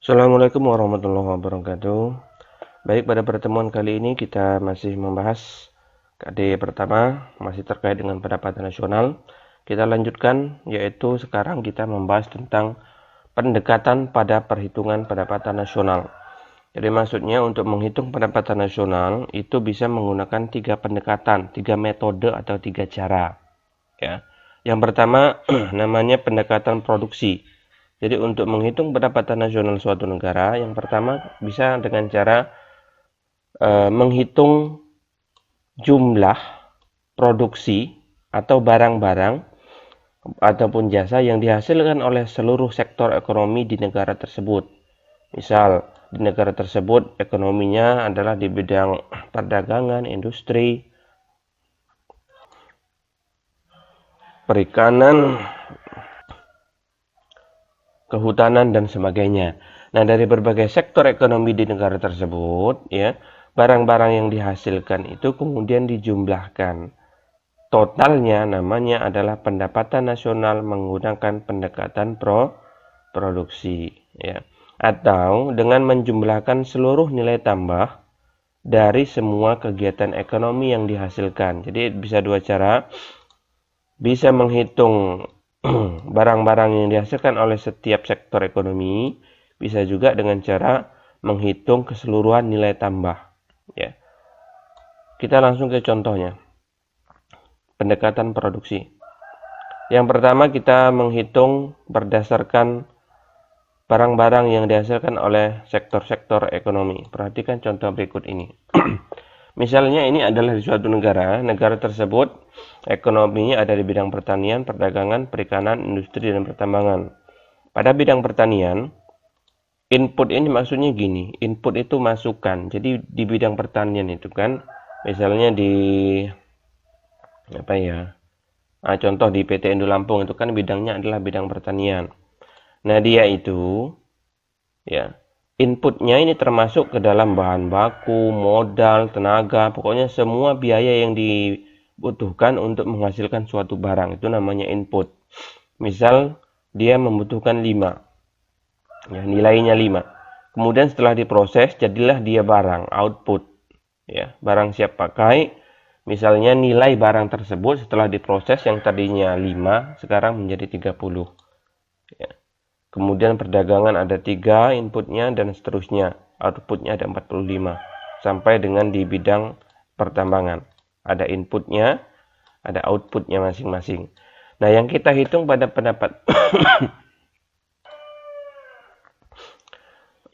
Assalamualaikum warahmatullahi wabarakatuh. Baik, pada pertemuan kali ini kita masih membahas KD pertama, masih terkait dengan pendapatan nasional. Kita lanjutkan, yaitu sekarang kita membahas tentang pendekatan pada perhitungan pendapatan nasional. Jadi maksudnya untuk menghitung pendapatan nasional itu bisa menggunakan 3 pendekatan, 3 metode atau 3 cara. Ya. Yang pertama namanya pendekatan produksi. Jadi untuk menghitung pendapatan nasional suatu negara, yang pertama bisa dengan cara menghitung jumlah produksi atau barang-barang ataupun jasa yang dihasilkan oleh seluruh sektor ekonomi di negara tersebut. Misal, di negara tersebut ekonominya adalah di bidang perdagangan, industri, perikanan, kehutanan, dan sebagainya. Nah, dari berbagai sektor ekonomi di negara tersebut, ya, barang-barang yang dihasilkan itu kemudian dijumlahkan. Totalnya namanya adalah pendapatan nasional menggunakan pendekatan produksi, ya. Atau dengan menjumlahkan seluruh nilai tambah dari semua kegiatan ekonomi yang dihasilkan. Jadi bisa dua cara. Bisa menghitung barang-barang yang dihasilkan oleh setiap sektor ekonomi, bisa juga dengan cara menghitung keseluruhan nilai tambah. Ya. Kita langsung ke contohnya. Pendekatan produksi. Yang pertama kita menghitung berdasarkan barang-barang yang dihasilkan oleh sektor-sektor ekonomi. Perhatikan contoh berikut ini. Misalnya ini adalah di suatu negara tersebut ekonominya ada di bidang pertanian, perdagangan, perikanan, industri, dan pertambangan. Pada bidang pertanian, input ini maksudnya gini, input itu masukan. Jadi di bidang pertanian itu kan, misalnya di contoh di PT Indo Lampung itu kan bidangnya adalah bidang pertanian. Nah, dia itu ya, inputnya ini termasuk ke dalam bahan baku, modal, tenaga, pokoknya semua biaya yang dibutuhkan untuk menghasilkan suatu barang. Itu namanya input. Misal, dia membutuhkan 5. Ya, nilainya 5. Kemudian setelah diproses, jadilah dia barang, output. Ya, barang siap pakai. Misalnya nilai barang tersebut setelah diproses yang tadinya 5, sekarang menjadi 30. Ya. Kemudian perdagangan ada 3 inputnya dan seterusnya. Outputnya ada 45. Sampai dengan di bidang pertambangan. Ada inputnya, ada outputnya masing-masing. Nah, yang kita hitung pada pendapat...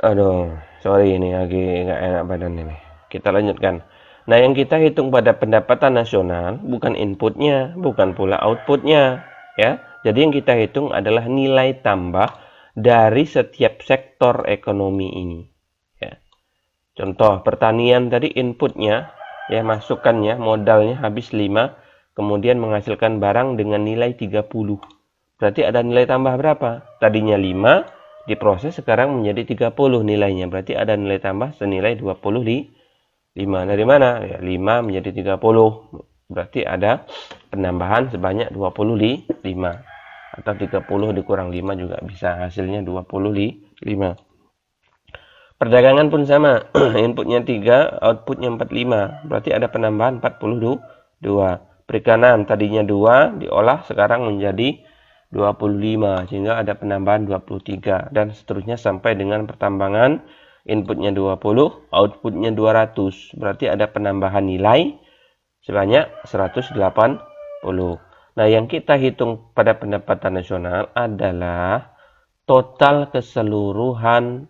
Aduh, sorry ini lagi nggak enak badan ini. Kita lanjutkan. Nah, yang kita hitung pada pendapatan nasional bukan inputnya, bukan pula outputnya. Ya. Jadi yang kita hitung adalah nilai tambah dari setiap sektor ekonomi ini. Ya. Contoh, pertanian tadi inputnya, ya masukannya, modalnya habis 5, kemudian menghasilkan barang dengan nilai 30. Berarti ada nilai tambah berapa? Tadinya 5, diproses sekarang menjadi 30 nilainya. Berarti ada nilai tambah senilai 25. Dari mana? Ya, 5 menjadi 30. Berarti ada penambahan sebanyak 25. Atau 30 dikurang 5 juga bisa. Hasilnya 25. Perdagangan pun sama. Inputnya 3, outputnya 45. Berarti ada penambahan 42. Perikanan tadinya 2, diolah sekarang menjadi 25. Sehingga ada penambahan 23. Dan seterusnya sampai dengan pertambangan. Inputnya 20, outputnya 200. Berarti ada penambahan nilai sebanyak 180. Nah, yang kita hitung pada pendapatan nasional adalah total keseluruhan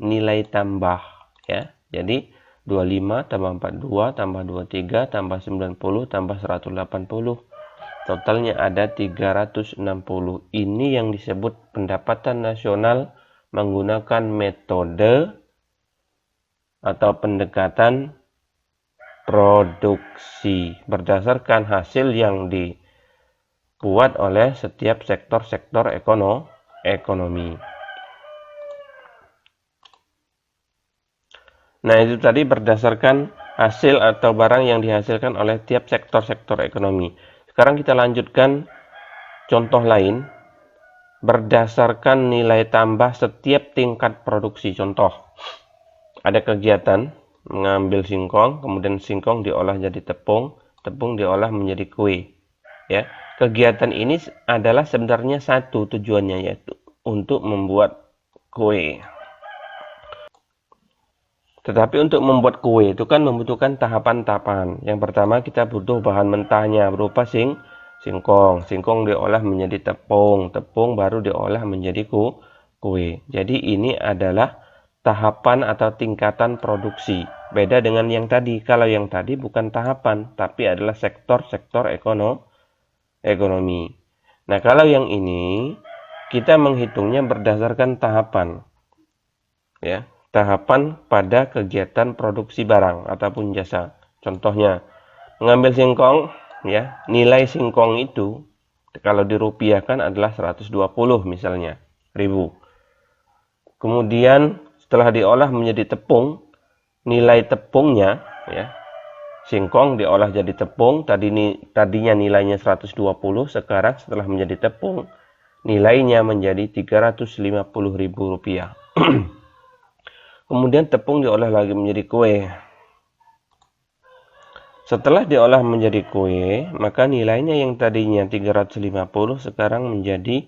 nilai tambah. Ya. Jadi, 25 tambah 42 tambah 23 tambah 90 tambah 180. Totalnya ada 360. Ini yang disebut pendapatan nasional menggunakan metode atau pendekatan produksi berdasarkan hasil yang dibuat oleh setiap sektor-sektor ekonomi. Nah, itu tadi berdasarkan hasil atau barang yang dihasilkan oleh tiap sektor-sektor ekonomi. Sekarang kita lanjutkan contoh lain. berdasarkan nilai tambah setiap tingkat produksi. Contoh, ada kegiatan mengambil singkong, kemudian singkong diolah jadi tepung, tepung diolah menjadi kue. Ya, kegiatan ini adalah sebenarnya satu tujuannya, yaitu untuk membuat kue. Tetapi untuk membuat kue itu kan membutuhkan tahapan-tahapan. Yang pertama kita butuh bahan mentahnya berupa singkong. Singkong diolah menjadi tepung. Tepung baru diolah menjadi kue. Jadi ini adalah tahapan atau tingkatan produksi. Beda dengan yang tadi. Kalau yang tadi bukan tahapan, tapi adalah sektor-sektor ekonomi. Nah, kalau yang ini kita menghitungnya berdasarkan tahapan. Ya. Tahapan pada kegiatan produksi barang ataupun jasa. Contohnya, mengambil singkong, ya, nilai singkong itu kalau dirupiahkan adalah 120 misalnya, ribu. Kemudian setelah diolah menjadi tepung, nilai tepungnya, ya, singkong diolah jadi tepung, tadinya nilainya 120, sekarang setelah menjadi tepung, nilainya menjadi 350.000 rupiah. Kemudian tepung diolah lagi menjadi kue. Setelah diolah menjadi kue, maka nilainya yang tadinya 350 sekarang menjadi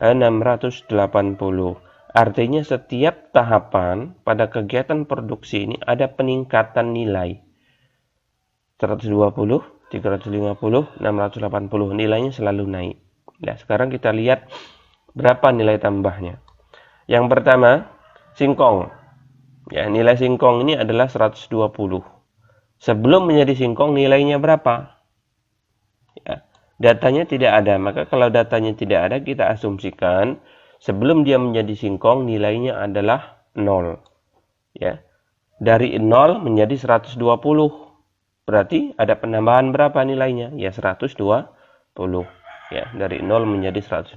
680. Artinya setiap tahapan pada kegiatan produksi ini ada peningkatan nilai. 120, 350, 680. Nilainya selalu naik. Nah, sekarang kita lihat berapa nilai tambahnya. Yang pertama, singkong. Ya, nilai singkong ini adalah 120. Sebelum menjadi singkong nilainya berapa? Ya, datanya tidak ada. Maka kalau datanya tidak ada, kita asumsikan sebelum dia menjadi singkong nilainya adalah 0. Ya. Dari 0 menjadi 120. Berarti ada penambahan berapa nilainya? Ya 120. Ya, dari 0 menjadi 120.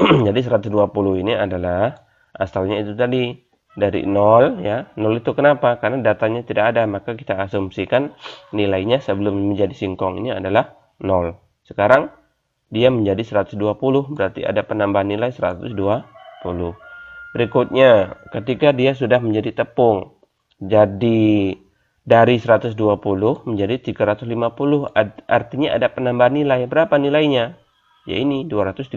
Jadi 120 ini adalah asalnya itu tadi. Dari 0, ya. 0 itu kenapa? Karena datanya tidak ada, maka kita asumsikan nilainya sebelum menjadi singkong ini adalah 0. Sekarang dia menjadi 120, berarti ada penambahan nilai 120. Berikutnya, ketika dia sudah menjadi tepung, jadi dari 120 menjadi 350, artinya ada penambahan nilai. Berapa nilainya? Ya ini 230.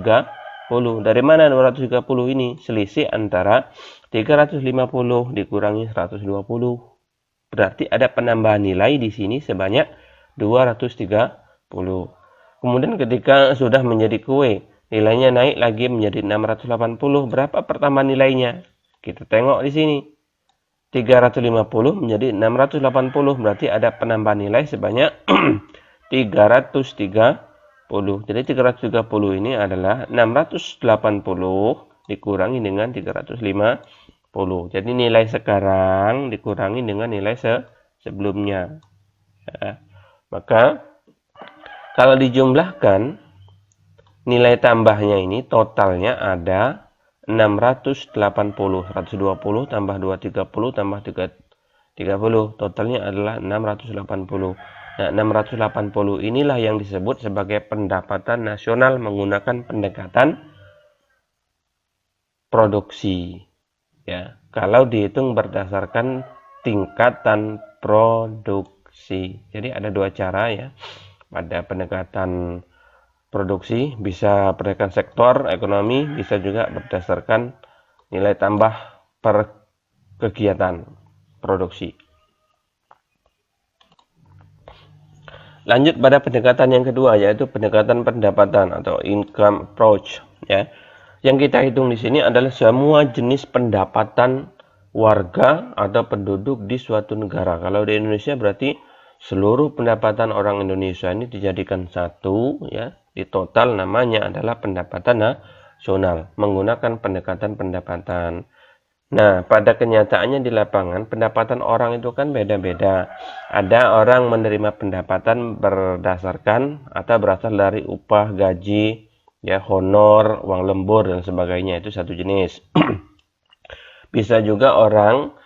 Dari mana 230 ini? Selisih antara 350 dikurangi 120. Berarti ada penambahan nilai di sini sebanyak 230. Kemudian ketika sudah menjadi kue, nilainya naik lagi menjadi 680. Berapa pertambahan nilainya? Kita tengok di sini. 350 menjadi 680. Berarti ada penambahan nilai sebanyak 330. Jadi 330 ini adalah 680 dikurangi dengan 350. Jadi nilai sekarang dikurangi dengan nilai sebelumnya. Ya. Maka kalau dijumlahkan nilai tambahnya ini totalnya ada 680. 120 tambah 230 tambah 330. Totalnya adalah 680. Nah, 680 inilah yang disebut sebagai pendapatan nasional menggunakan pendekatan produksi. Ya, kalau dihitung berdasarkan tingkatan produksi. Jadi ada dua cara ya. Pada pendekatan produksi bisa berdasarkan sektor ekonomi, bisa juga berdasarkan nilai tambah per kegiatan produksi. Lanjut pada pendekatan yang kedua, yaitu pendekatan pendapatan atau income approach. Ya, yang kita hitung di sini adalah semua jenis pendapatan warga atau penduduk di suatu negara. Kalau di Indonesia berarti seluruh pendapatan orang Indonesia ini dijadikan satu, ya, di total namanya adalah pendapatan nasional menggunakan pendekatan pendapatan. Nah, pada kenyataannya di lapangan, pendapatan orang itu kan beda-beda. Ada orang menerima pendapatan berdasarkan atau berasal dari upah, gaji, ya, honor, uang lembur, dan sebagainya. Itu satu jenis. Bisa juga orang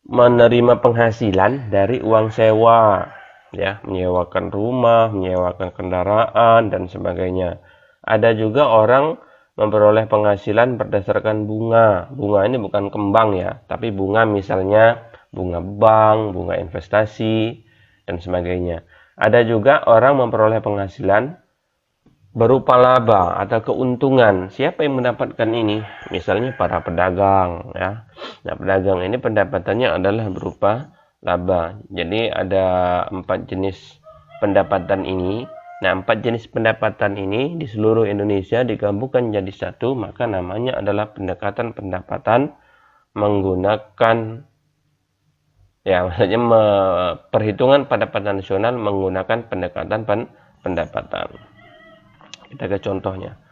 menerima penghasilan dari uang sewa, ya, menyewakan rumah, menyewakan kendaraan, dan sebagainya. Ada juga orang memperoleh penghasilan berdasarkan bunga. Bunga ini bukan kembang ya, tapi bunga misalnya bunga bank, bunga investasi, dan sebagainya. Ada juga orang memperoleh penghasilan berupa laba atau keuntungan. Siapa yang mendapatkan ini? Misalnya para pedagang ya. Nah, pedagang ini pendapatannya adalah berupa laba. Jadi ada 4 jenis pendapatan ini. Nah, 4 jenis pendapatan ini di seluruh Indonesia digabungkan jadi satu, maka namanya adalah pendekatan menggunakan ya, maksudnya perhitungan pendapatan nasional menggunakan pendekatan pendapatan. Kita ke contohnya.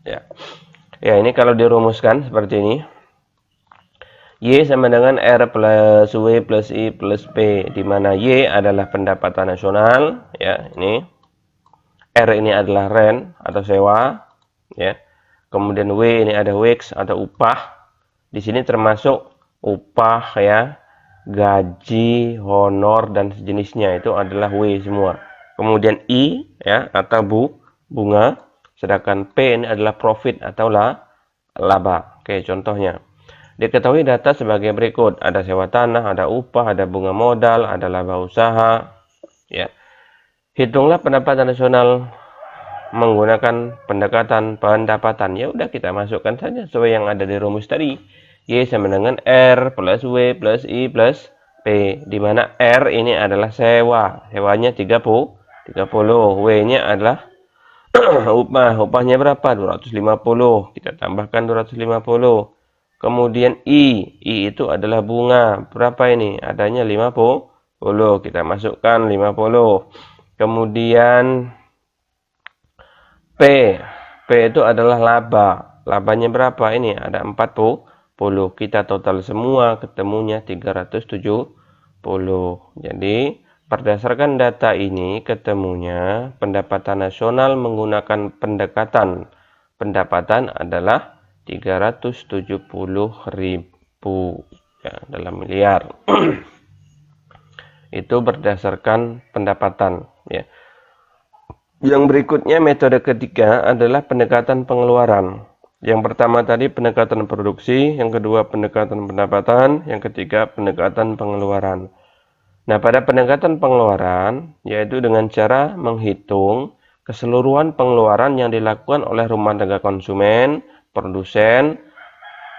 Ya. Ya, ini kalau dirumuskan seperti ini. Y sama dengan R plus W plus I plus P, di mana Y adalah pendapatan nasional, ya, ini. R ini adalah rent atau sewa, ya. Kemudian W ini ada wage atau upah. Di sini termasuk upah ya, gaji, honor dan sejenisnya, itu adalah W semua. Kemudian I ya atau bunga, sedangkan P ini adalah profit atau laba. Oke, contohnya. Diketahui data sebagai berikut. Ada sewa tanah, ada upah, ada bunga modal, ada laba usaha. Ya. Hitunglah pendapatan nasional menggunakan pendekatan pendapatan. Ya udah, kita masukkan saja sesuai yang ada di rumus tadi. Y sama dengan R plus W plus I plus P, di mana R ini adalah sewa. Sewanya 30. W-nya adalah upah. Upahnya berapa? 250. Kita tambahkan 250. Kemudian I itu adalah bunga. Berapa ini? Adanya 50. Kita masukkan 50. Kemudian P itu adalah laba. Labanya berapa ini? Ada 40. Kita total semua ketemunya 370. Jadi berdasarkan data ini ketemunya pendapatan nasional menggunakan pendekatan pendapatan adalah 370.000 ya, dalam miliar. Itu berdasarkan pendapatan ya. Yang berikutnya, metode ketiga adalah pendekatan pengeluaran. Yang pertama tadi pendekatan produksi, yang kedua pendekatan pendapatan, yang ketiga pendekatan pengeluaran. Nah, pada pendekatan pengeluaran, yaitu dengan cara menghitung keseluruhan pengeluaran yang dilakukan oleh rumah tangga konsumen, produsen,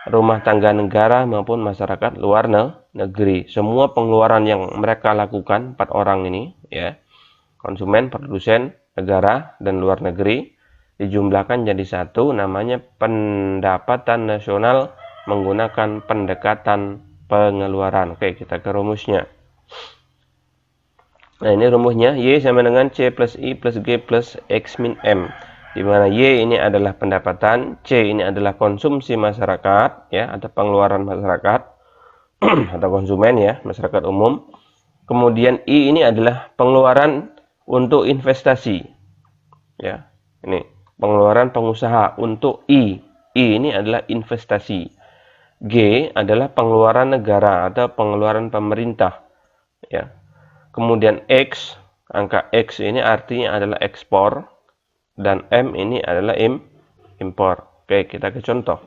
rumah tangga negara maupun masyarakat luar negeri. Semua pengeluaran yang mereka lakukan, 4 orang ini, ya, konsumen, produsen, negara, dan luar negeri, dijumlahkan jadi satu, namanya pendapatan nasional menggunakan pendekatan pengeluaran. Oke, kita ke rumusnya. Nah, ini rumusnya. Y sama dengan C plus I plus G plus X min M. Di mana Y ini adalah pendapatan, C ini adalah konsumsi masyarakat, ya, atau pengeluaran masyarakat, atau konsumen, ya, masyarakat umum. Kemudian I ini adalah pengeluaran untuk investasi, ya, ini pengeluaran pengusaha untuk I ini adalah investasi. G adalah pengeluaran negara atau pengeluaran pemerintah, ya. Kemudian X, angka X ini artinya adalah ekspor, dan M ini adalah impor. Oke, kita ke contoh.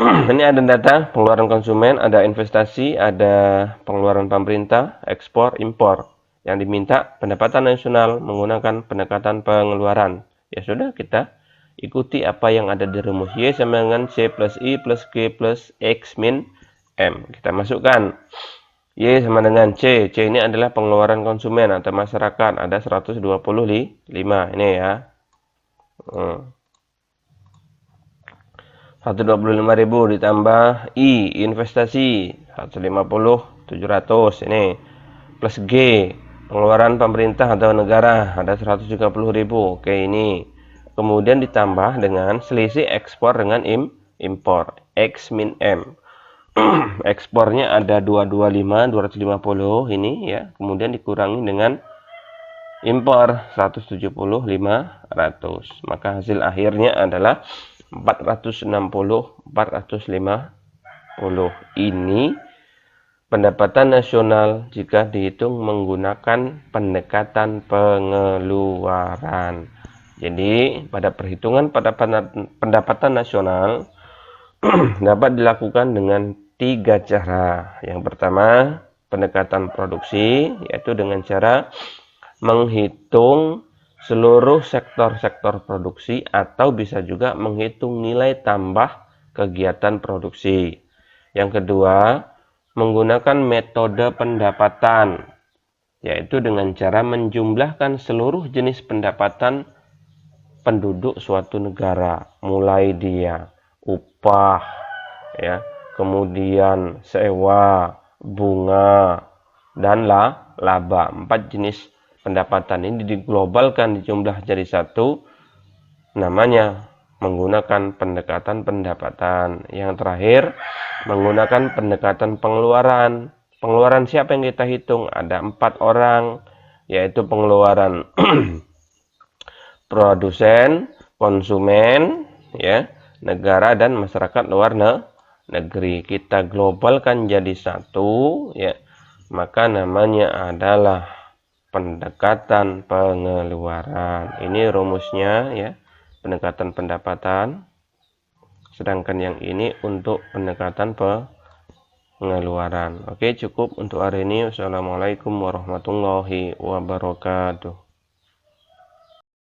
Ini ada data pengeluaran konsumen, ada investasi, ada pengeluaran pemerintah, ekspor, impor. Yang diminta pendapatan nasional menggunakan pendekatan pengeluaran. Ya sudah, kita ikuti apa yang ada di rumus. Y sama dengan C plus I plus G plus X min M. Kita masukkan. Y sama dengan C. C ini adalah pengeluaran konsumen atau masyarakat. Ada 125 ini ya. 125.000 ditambah I investasi 150 700 ini plus G pengeluaran pemerintah atau negara ada 130.000. Oke, ini kemudian ditambah dengan selisih ekspor dengan impor X min M. Ekspornya ada 250 ini ya, kemudian dikurangi dengan impor 170 500, maka hasil akhirnya adalah 460 450. Ini pendapatan nasional jika dihitung menggunakan pendekatan pengeluaran. Jadi, pada perhitungan pada pendapatan nasional dapat dilakukan dengan 3 cara. Yang pertama, pendekatan produksi, yaitu dengan cara menghitung seluruh sektor-sektor produksi atau bisa juga menghitung nilai tambah kegiatan produksi. Yang kedua, menggunakan metode pendapatan, yaitu dengan cara menjumlahkan seluruh jenis pendapatan penduduk suatu negara, mulai dia upah, ya, kemudian sewa, bunga, dan laba. 4 jenis pendapatan ini diglobalkan, dijumlah jadi satu, namanya menggunakan pendekatan pendapatan. Yang terakhir, menggunakan pendekatan pengeluaran. Pengeluaran siapa yang kita hitung? Ada 4 orang, yaitu pengeluaran produsen, konsumen, ya, negara dan masyarakat luar negeri. Kita globalkan jadi satu, ya, maka namanya adalah pendekatan pengeluaran. Ini rumusnya, ya, pendekatan pendapatan. Sedangkan yang ini untuk pendekatan pengeluaran. Oke, cukup untuk hari ini. Wassalamualaikum warahmatullahi wabarakatuh.